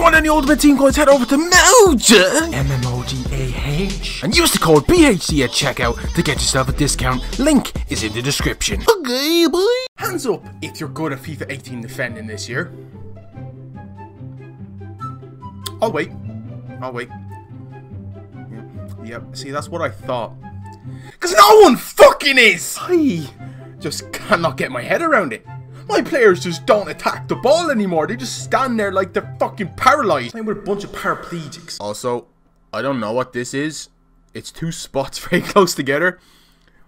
want any Ultimate Team coins, head over to Moja, MMOGAH, and use the code BHC at checkout to get yourself a discount. Link is in the description. Okay, bye. Hands up if you're good at FIFA 18 defending this year. I'll wait. Yep, see, that's what I thought. Because no one fucking is! I just cannot get my head around it. My players just don't attack the ball anymore. They just stand there like they're fucking paralyzed. Playing with a bunch of paraplegics. Also, I don't know what this is. It's two spots very close together.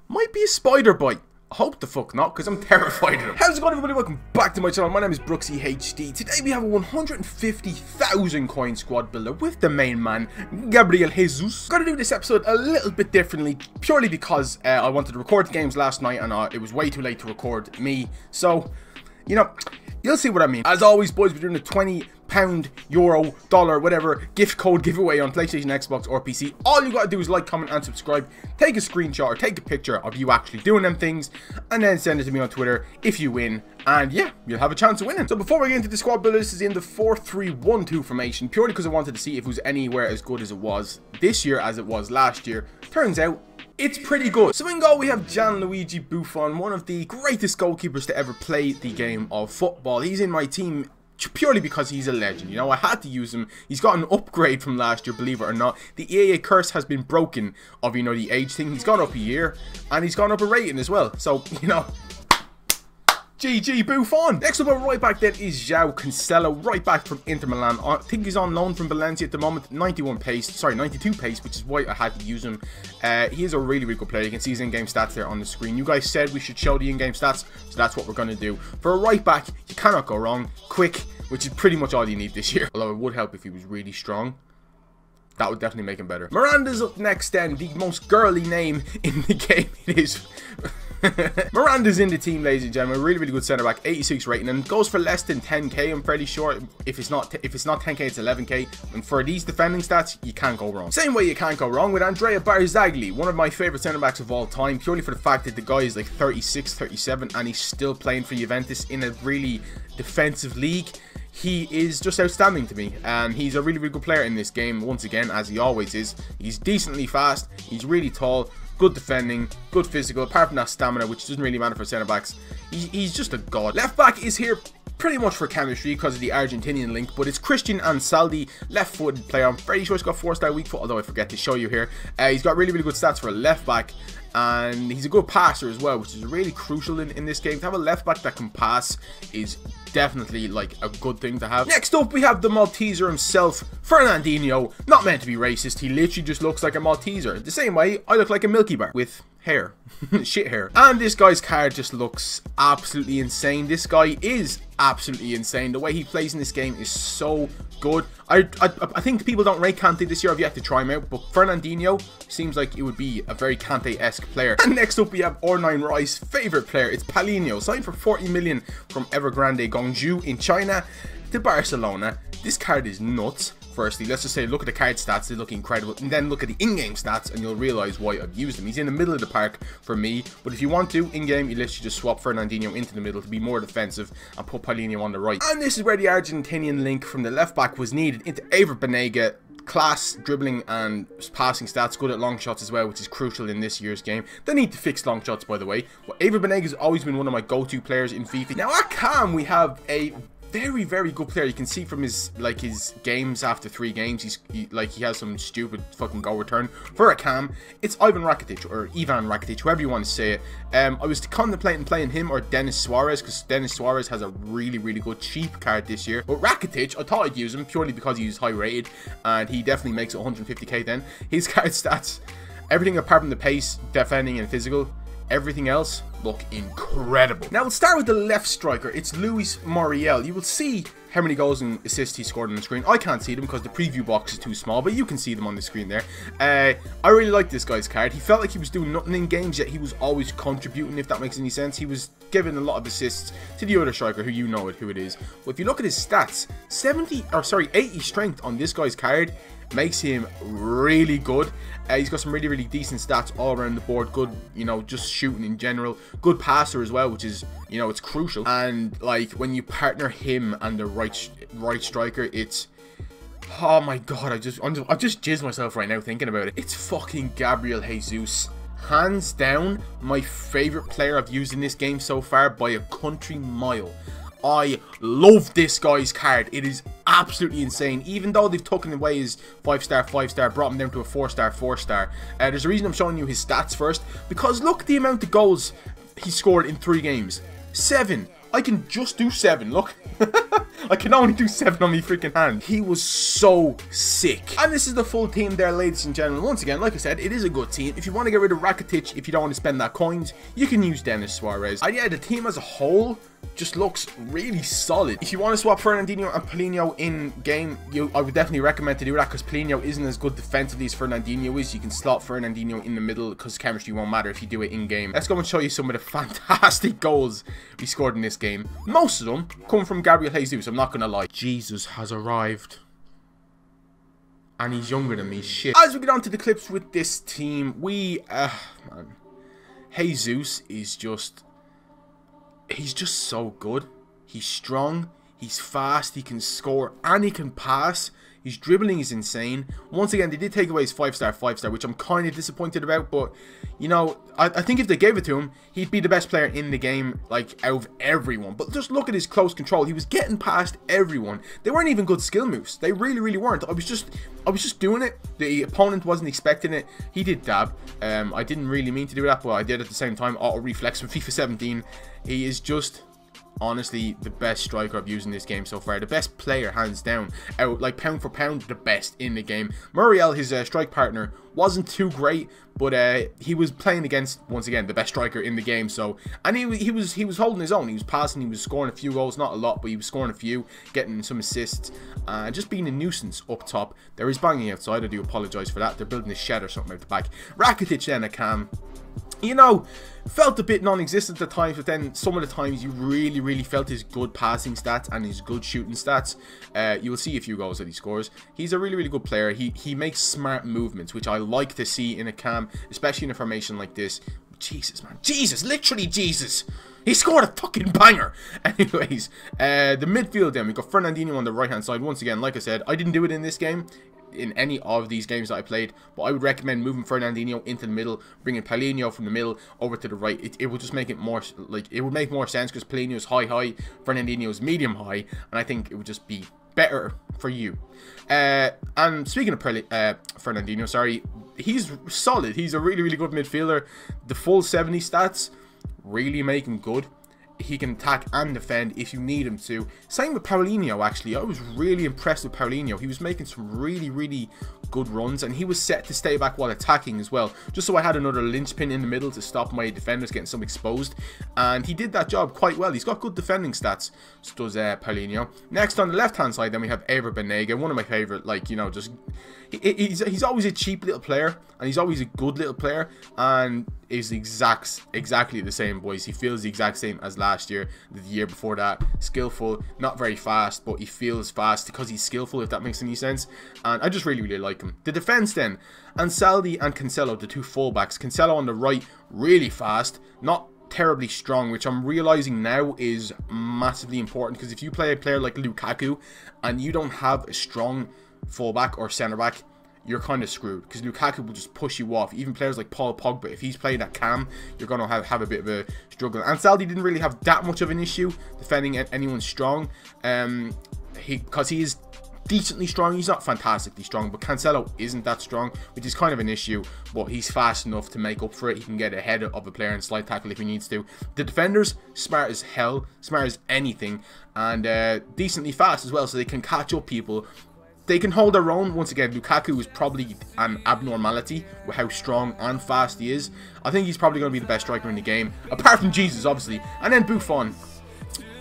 Might be a spider bite. I hope the fuck not, because I'm terrified of them. How's it going, everybody? Welcome back to my channel. My name is Brooksy HD. Today we have a 150,000 coin squad builder with the main man, Gabriel Jesus. Got to do this episode a little bit differently, purely because I wanted to record the games last night and it was way too late to record me. So, you know, you'll see what I mean. As always, boys, we're doing a £20, euro, dollar, whatever gift code giveaway on PlayStation, Xbox, or PC. All you gotta do is like, comment, and subscribe. Take a screenshot or take a picture of you actually doing them things, and then send it to me on Twitter if you win. And yeah, you'll have a chance of winning. So before we get into the squad builder, this is in the 4-3-1-2 formation, purely because I wanted to see if it was anywhere as good as it was this year as it was last year. Turns out, it's pretty good. So in goal we have Gianluigi Buffon, one of the greatest goalkeepers to ever play the game of football. He's in my team purely because he's a legend. You know, I had to use him. He's got an upgrade from last year, believe it or not. The EAA curse has been broken of, you know, the age thing. He's gone up a year and he's gone up a rating as well. So, you know, GG Buffon. Next up, right back then is João Cancelo, right back from Inter Milan. I think he's on loan from Valencia at the moment. 92 pace, which is why I had to use him. He is a really, really good player. You can see his in-game stats there on the screen. You guys said we should show the in-game stats, so that's what we're going to do. For a right back, you cannot go wrong. Quick, which is pretty much all you need this year. Although it would help if he was really strong. That would definitely make him better. Miranda's up next then. The most girly name in the game it is. Miranda's in the team, ladies and gentlemen. Really, really good centre back, 86 rating, and goes for less than 10k. I'm fairly sure. If it's not 10k, it's 11k. And for these defending stats, you can't go wrong. Same way you can't go wrong with Andrea Barzagli, one of my favourite centre backs of all time, purely for the fact that the guy is like 36, 37, and he's still playing for Juventus in a really defensive league. He is just outstanding to me, and he's a really, really good player in this game, once again, as he always is. He's decently fast, he's really tall, good defending, good physical, apart from that stamina, which doesn't really matter for centre-backs. He's just a god. Left-back is here pretty much for chemistry because of the Argentinian link, but it's Christian Ansaldi, left-footed player. I'm pretty sure he's got 4-star weak foot, although I forget to show you here. He's got really, really good stats for a left-back, and he's a good passer as well, which is really crucial in this game. To have a left-back that can pass is definitely like a good thing to have. Next up, we have the Malteser himself, Fernandinho. Not meant to be racist, he literally just looks like a Malteser. The same way I look like a Milky Bar with hair. Shit hair. And this guy's card just looks absolutely insane. This guy is absolutely insane. The way he plays in this game is so good. I think people don't rate Kante this year. I've yet to try him out, but Fernandinho seems like it would be a very Kante-esque player. And next up we have R9 Rice's favourite player. It's Paulinho, signed for 40 million from Evergrande Gongju in China to Barcelona. This card is nuts. Firstly, let's just say look at the card stats, they look incredible, and then look at the in-game stats and you'll realise why I've used him. He's in the middle of the park for me, but if you want to, in-game, you literally just swap Fernandinho into the middle to be more defensive and put Paulinho on the right. And this is where the Argentinian link from the left-back was needed into Ever Banega. Class, dribbling, and passing stats, good at long shots as well, which is crucial in this year's game. They need to fix long shots, by the way. But Ever Banega has always been one of my go-to players in FIFA. Now at Cam, we have a very, very good player. You can see from his games after 3 games, he has some stupid fucking goal return. For a Cam, it's Ivan Rakitic, or Ivan Rakitic, whoever you want to say it. I was contemplating playing him or Denis Suarez, because Denis Suarez has a really, really good cheap card this year. But Rakitic, I thought I'd use him purely because he's high rated, and he definitely makes it 150k then. His card stats, everything apart from the pace, defending, and physical, everything else look incredible. Now we'll start with the left striker. It's Luis Muriel. You will see how many goals and assists he scored on the screen. I can't see them because the preview box is too small, but you can see them on the screen there. I really like this guy's card. He felt like he was doing nothing in games, yet he was always contributing, if that makes any sense. He was giving a lot of assists to the other striker, who you know who it is. But if you look at his stats, 80 strength on this guy's card makes him really good. He's got some really, really decent stats all around the board. Good, you know, just shooting in general. Good passer as well, which is, you know, it's crucial. And like when you partner him and the right striker, it's Oh my god, I just jizzed myself right now thinking about it. It's fucking Gabriel Jesus. Hands down, my favorite player I've used in this game so far by a country mile. I love this guy's card. It is absolutely insane. Even though they've taken away his 5-star, 5-star, brought him down to a 4-star, 4-star. There's a reason I'm showing you his stats first. Because look at the amount of goals he scored in 3 games. 7. I can just do 7, look. I can only do 7 on my freaking hand. He was so sick. And this is the full team there, ladies and gentlemen. Once again, like I said, it is a good team. If you want to get rid of Rakitic, if you don't want to spend that coins, you can use Denis Suarez. And yeah, the team as a whole just looks really solid. If you want to swap Fernandinho and Paulinho in game, I would definitely recommend to do that, because Paulinho isn't as good defensively as Fernandinho is. You can slot Fernandinho in the middle because chemistry won't matter if you do it in game. Let's go and show you some of the fantastic goals we scored in this game. Most of them come from Gabriel Jesus, I'm not gonna lie. Jesus has arrived. And he's younger than me, shit. As we get on to the clips with this team, man. Jesus is just... he's just so good. He's strong, he's fast, he can score, and he can pass. His dribbling is insane. Once again, they did take away his 5-star, 5-star, which I'm kind of disappointed about. But, you know, I think if they gave it to him, he'd be the best player in the game, like, out of everyone. But just look at his close control. He was getting past everyone. They weren't even good skill moves. They really, really weren't. I was just doing it. The opponent wasn't expecting it. He did dab. I didn't really mean to do that, but I did at the same time. Auto reflex from FIFA 17. He is just... honestly, the best striker I've used in this game so far. The best player, hands down. Out, like, pound for pound, the best in the game. Muriel, his strike partner, wasn't too great, but he was playing against, once again, the best striker in the game. So, and he was holding his own. He was passing, he was scoring a few goals, not a lot, but he was scoring a few, getting some assists, just being a nuisance up top. There is banging outside. I do apologise for that. They're building a shed or something out the back. Rakitic then a cam. You know, felt a bit non-existent at times, but then some of the times you really, really felt his good passing stats and his good shooting stats. You will see a few goals that he scores. He's a really, really good player. He makes smart movements, which I like to see in a cam, especially in a formation like this. Jesus, man. Jesus, literally Jesus. He scored a fucking banger. Anyways, the midfield then, we've got Fernandinho on the right-hand side. Once again, like I said, I didn't do it in this game, in any of these games that I played, but I would recommend moving Fernandinho into the middle, bringing Paulinho from the middle over to the right. It would just make it more, like, it would make more sense, because Paulinho's high, Fernandinho's medium high, and I think it would just be better for you. And speaking of Fernandinho, sorry, he's solid. He's a really, really good midfielder. The full 70 stats really make him good. He can attack and defend if you need him to. Same with Paulinho, actually. I was really impressed with Paulinho. He was making some really, really good runs, and he was set to stay back while attacking as well, just so I had another linchpin in the middle to stop my defenders getting some exposed, and he did that job quite well. He's got good defending stats, so does Paulinho. Next on the left hand side then we have Ever Banega, one of my favorite, like, you know, just he's always a cheap little player, and he's always a good little player, and is exactly the same, boys. He feels the exact same as last year, the year before that. Skillful, not very fast, but he feels fast because he's skillful, if that makes any sense. And I just really, really like him. The defense then, Ansaldi and Cancelo, the two fullbacks. Cancelo on the right, really fast, not terribly strong, which I'm realizing now is massively important, because if you play a player like Lukaku and you don't have a strong fullback or centre back, you're kind of screwed, because Lukaku will just push you off. Even players like Paul Pogba, if he's playing at cam, you're going to have a bit of a struggle. Ansaldi didn't really have that much of an issue defending anyone strong, because he is decently strong. He's not fantastically strong, but Cancelo isn't that strong, which is kind of an issue, but he's fast enough to make up for it. He can get ahead of a player and slide tackle if he needs to. The defenders, smart as hell, smart as anything, and decently fast as well, so they can catch up people. They can hold their own. Once again, Lukaku is probably an abnormality with how strong and fast he is. I think he's probably going to be the best striker in the game, apart from Jesus, obviously. And then Buffon.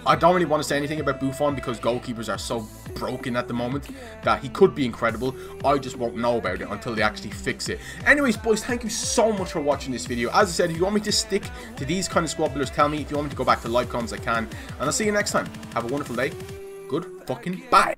I don't really want to say anything about Buffon, because goalkeepers are so broken at the moment that he could be incredible. I just won't know about it until they actually fix it. Anyways, boys, thank you so much for watching this video. As I said, if you want me to stick to these kind of squad builders, tell me. If you want me to go back to live comms, I can. And I'll see you next time. Have a wonderful day. Good fucking bye.